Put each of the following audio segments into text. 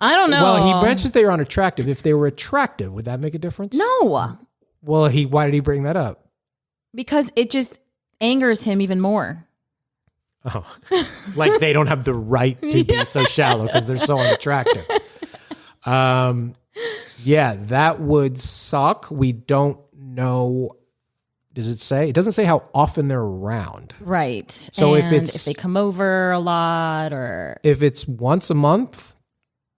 I don't know. Well, he mentions they are unattractive. If they were attractive, would that make a difference? No. Well, why did he bring that up? Because it just angers him even more. Oh, like they don't have the right to be so shallow because they're so unattractive. Yeah, that would suck. We don't know. Does it say? It doesn't say how often they're around. Right. So and if they come over a lot or... If it's once a month,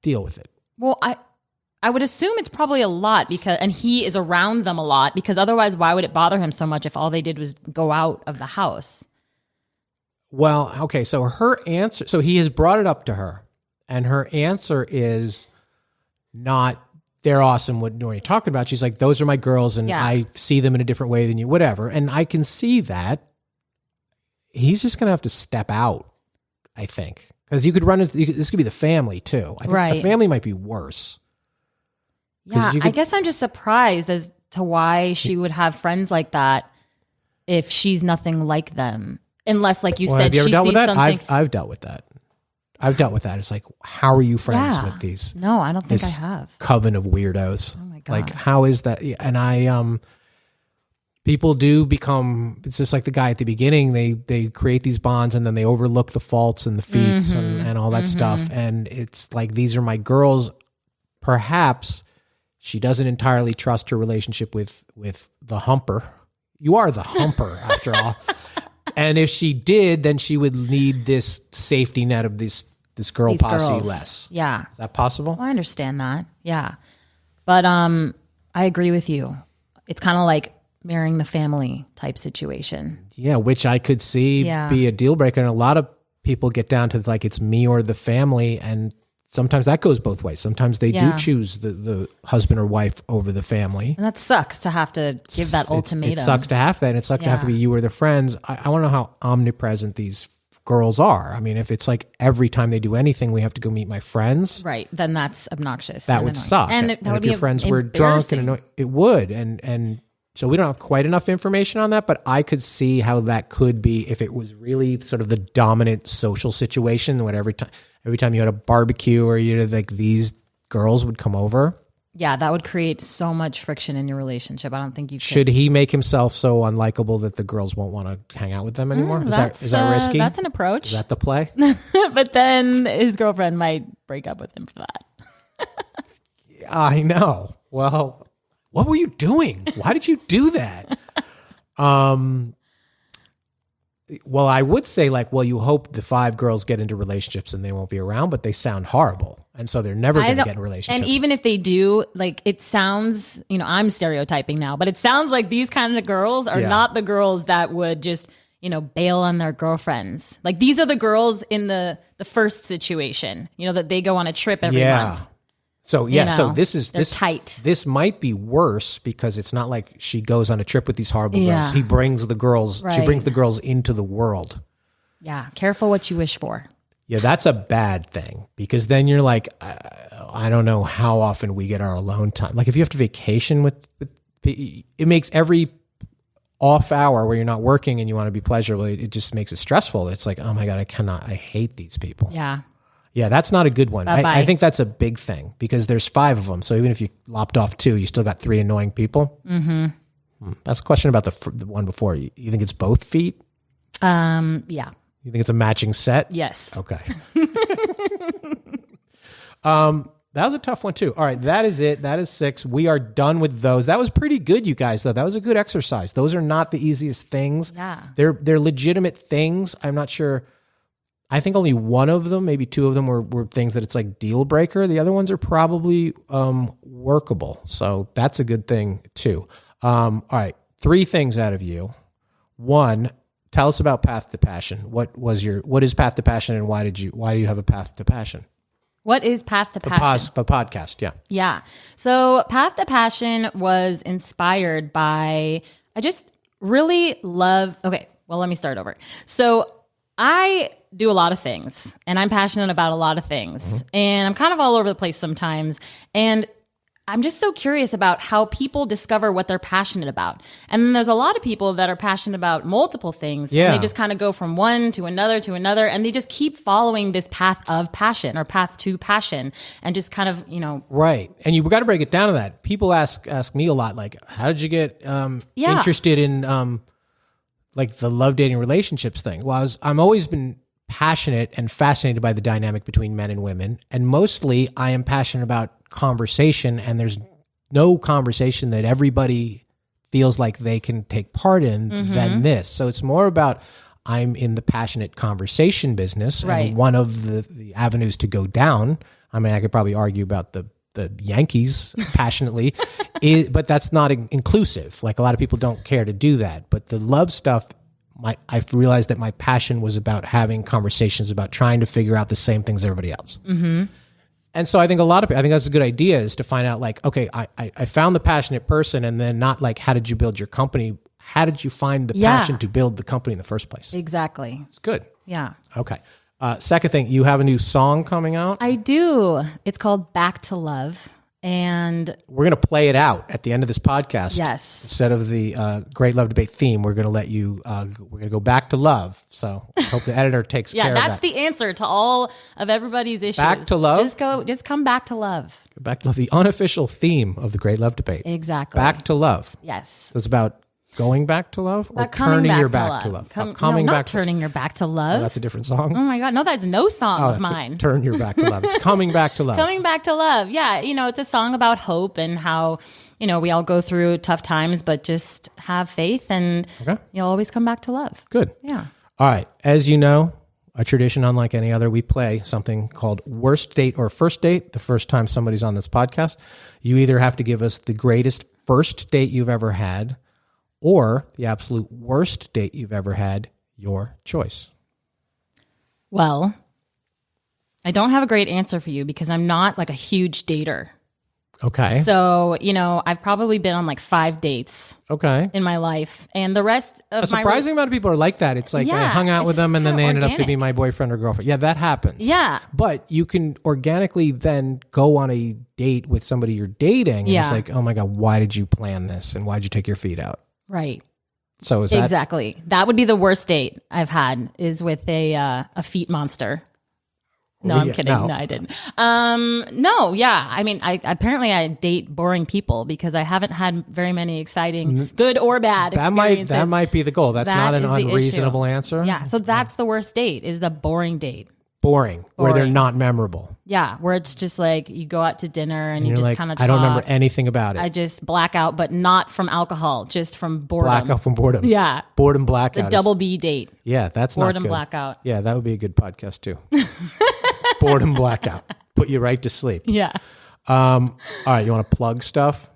deal with it. Well, I would assume it's probably a lot and he is around them a lot because otherwise why would it bother him so much if all they did was go out of the house? Well, okay, so her answer, so he has brought it up to her and her answer is not, they're awesome. What are you talking about? She's like, those are my girls and I see them in a different way than you, whatever. And I can see that. He's just going to have to step out, I think. Because you could run into, this could be the family too. I think the family might be worse. Yeah, I guess I'm just surprised as to why she would have friends like that if she's nothing like them. Unless, like you said, have you ever she dealt sees with that? something. I've dealt with that. It's like, how are you friends with these? No, I don't think I have. Coven of weirdos. Oh my God. Like, how is that? And people do become, it's just like the guy at the beginning, they create these bonds and then they overlook the faults and the feats and all that stuff. And it's like, these are my girls. Perhaps she doesn't entirely trust her relationship with the humper. You are the humper after all. And if she did, then she would need this safety net of this girl posse girls. less. Yeah. Is that possible? Well, I understand that. Yeah. But I agree with you. It's kind of like marrying the family type situation. Yeah, which I could see be a deal breaker. And a lot of people get down to like, it's me or the family. And sometimes that goes both ways. Sometimes they do choose the husband or wife over the family. And that sucks to have to give that ultimatum. It sucks to have that. And it sucks to have to be you or the friends. I want to know how omnipresent these girls are. I mean, if it's like every time they do anything, we have to go meet my friends. Right. Then that's obnoxious. That would suck. And if your friends were drunk and annoyed, it would. And so we don't have quite enough information on that, but I could see how that could be if it was really sort of the dominant social situation. When every time you had a barbecue or you had like these girls would come over. Yeah, that would create so much friction in your relationship. I don't think you could. Should he make himself so unlikable that the girls won't want to hang out with them anymore? Is that risky? That's an approach. Is that the play? But then his girlfriend might break up with him for that. I know. Well, what were you doing? Why did you do that? Well, I would say you hope the 5 girls get into relationships and they won't be around, but they sound horrible. And so they're never going to get in relationships. And even if they do, like it sounds, I'm stereotyping now, but it sounds like these kinds of girls are not the girls that would just, bail on their girlfriends. Like these are the girls in the first situation, that they go on a trip every month. So so this tight. This might be worse because it's not like she goes on a trip with these horrible girls. He brings the girls. Right. She brings the girls into the world. Yeah, careful what you wish for. Yeah, that's a bad thing because then you're like, I don't know how often we get our alone time. Like if you have to vacation with it makes every off hour where you're not working and you want to be pleasurable, it just makes it stressful. It's like, oh my God, I hate these people. Yeah. Yeah, that's not a good one. I think that's a big thing because there's 5 of them. So even if you lopped off 2, you still got 3 annoying people. Mm-hmm. That's a question about the one before. You think it's both feet? Yeah. You think it's a matching set? Yes. Okay. That was a tough one too. All right, that is it. That is 6. We are done with those. That was pretty good, you guys, though. That was a good exercise. Those are not the easiest things. Yeah. They're legitimate things. I'm not sure. I think only one of them, maybe 2 of them were things that it's like deal breaker. The other ones are probably workable. So that's a good thing too. All right. 3 things out of you. 1, tell us about Path to Passion. What is Path to Passion and why do you have a Path to Passion? What is Path to Passion? A podcast, yeah. Yeah. So Path to Passion was inspired by, I just really love, okay, well, let me start over. So I do a lot of things and I'm passionate about a lot of things and I'm kind of all over the place sometimes. And I'm just so curious about how people discover what they're passionate about. And then there's a lot of people that are passionate about multiple things. Yeah. And they just kind of go from one to another, and they just keep following this path of passion or path to passion and just kind of, Right. And you've got to break it down to that. People ask me a lot, like, how did you get interested in like the love dating relationships thing? Well, I'm always been passionate and fascinated by the dynamic between men and women. And mostly I am passionate about conversation, and there's no conversation that everybody feels like they can take part in than this. So it's more about, I'm in the passionate conversation business, and one of the avenues to go down, I mean, I could probably argue about the Yankees passionately, but that's not inclusive. Like, a lot of people don't care to do that. But the love stuff, I've realized that my passion was about having conversations about trying to figure out the same things as everybody else. Mm-hmm. And so I think I think that's a good idea, is to find out, like, okay, I found the passionate person, and then not like, how did you build your company? How did you find the passion to build the company in the first place? Exactly. It's good. Yeah. Okay. Second thing, you have a new song coming out? I do. It's called Back to Love. And we're going to play it out at the end of this podcast. Yes. Instead of the Great Love Debate theme, we're going to let you, we're going to go back to love. So I hope the editor takes care of that. Yeah, that's the answer to all of everybody's issues. Back to love? Just come back to love. Go back to love, the unofficial theme of the Great Love Debate. Exactly. Back to love. Yes. So it's about going back to love, or turning your back to love? Coming back turning your back to love. Oh, that's a different song. Oh my God. No, that's no song of mine. Turn your back to love. It's coming back to love. Coming back to love. Yeah. It's a song about hope and how, we all go through tough times, but just have faith and you'll always come back to love. Good. Yeah. All right. As you know, a tradition unlike any other, we play something called Worst Date or First Date. The first time somebody's on this podcast, you either have to give us the greatest first date you've ever had, or the absolute worst date you've ever had, your choice. Well, I don't have a great answer for you because I'm not like a huge dater. Okay. So, I've probably been on like 5 dates in my life. And the rest of a surprising amount of people are like that. It's like I hung out with them and then they ended up to be my boyfriend or girlfriend. Yeah, that happens. Yeah. But you can organically then go on a date with somebody you're dating. And it's like, oh my God, why did you plan this? And why did you take your feet out? Right. So is that exactly that would be the worst date I've had, is with a feet monster. No, I'm kidding. No, I didn't. No, yeah. I mean, I date boring people because I haven't had very many exciting, good or bad experiences. That might be the goal. That's not an unreasonable answer. Yeah. So that's the worst date, is the boring date. Boring, where they're not memorable. Yeah, where it's just like you go out to dinner and you just like, kind of talk. I don't remember anything about it. I just black out, but not from alcohol, just from boredom. Blackout from boredom. Yeah. Boredom blackout. The double B date. Yeah, that's boredom not good. Blackout. Yeah, that would be a good podcast too. Boredom blackout. Put you right to sleep. Yeah. All right, you want to plug stuff?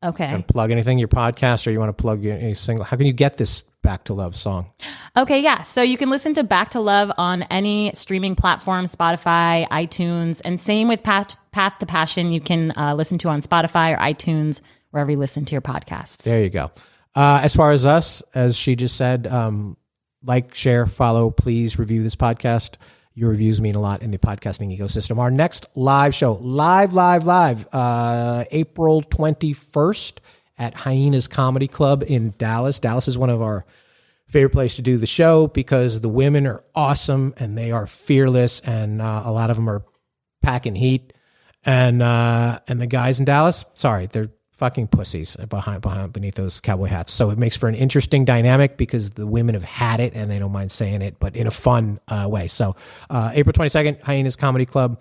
Okay. And plug anything, your podcast, or you want to plug a single? How can you get this Back to Love song? Okay, yeah. So you can listen to Back to Love on any streaming platform, Spotify, iTunes, and same with Path to Passion. You can listen to on Spotify or iTunes, wherever you listen to your podcasts. There you go. As far as us, as she just said, like, share, follow, please review this podcast. Your reviews mean a lot in the podcasting ecosystem. Our next live show, live, April 21st at Hyenas Comedy Club in Dallas. Dallas is one of our favorite places to do the show because the women are awesome and they are fearless, and a lot of them are packing heat. And the guys in Dallas, sorry, they're fucking pussies beneath those cowboy hats. So it makes for an interesting dynamic because the women have had it and they don't mind saying it, but in a fun way. So April 22nd, Hyenas Comedy Club.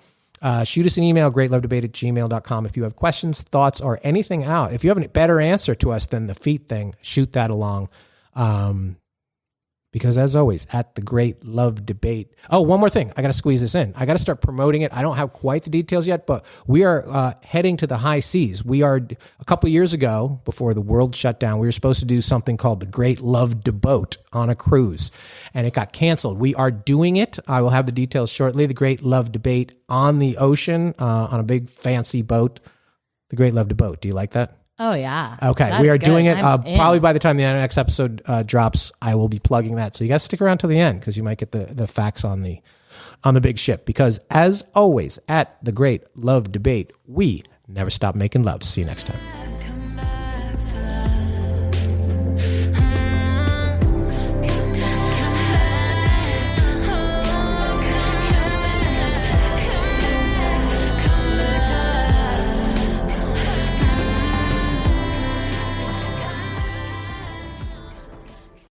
Shoot us an email, greatlovedebate@gmail.com. If you have questions, thoughts, or anything out. If you have a better answer to us than the feet thing, shoot that along. Because as always, at the Great Love Debate. Oh, one more thing. I got to squeeze this in. I got to start promoting it. I don't have quite the details yet, but we are heading to the high seas. We are, a couple of years ago, before the world shut down, we were supposed to do something called the Great Love Debate on a cruise, and it got canceled. We are doing it. I will have the details shortly. The Great Love Debate on the ocean, on a big fancy boat. The Great Love Debate. Do you like that? Oh, yeah. Okay. That's we are good. doing it. Probably by the time the next episode drops, I will be plugging that. So you guys stick around till the end because you might get the facts on the big ship. Because as always, at the Great Love Debate, we never stop making love. See you next time.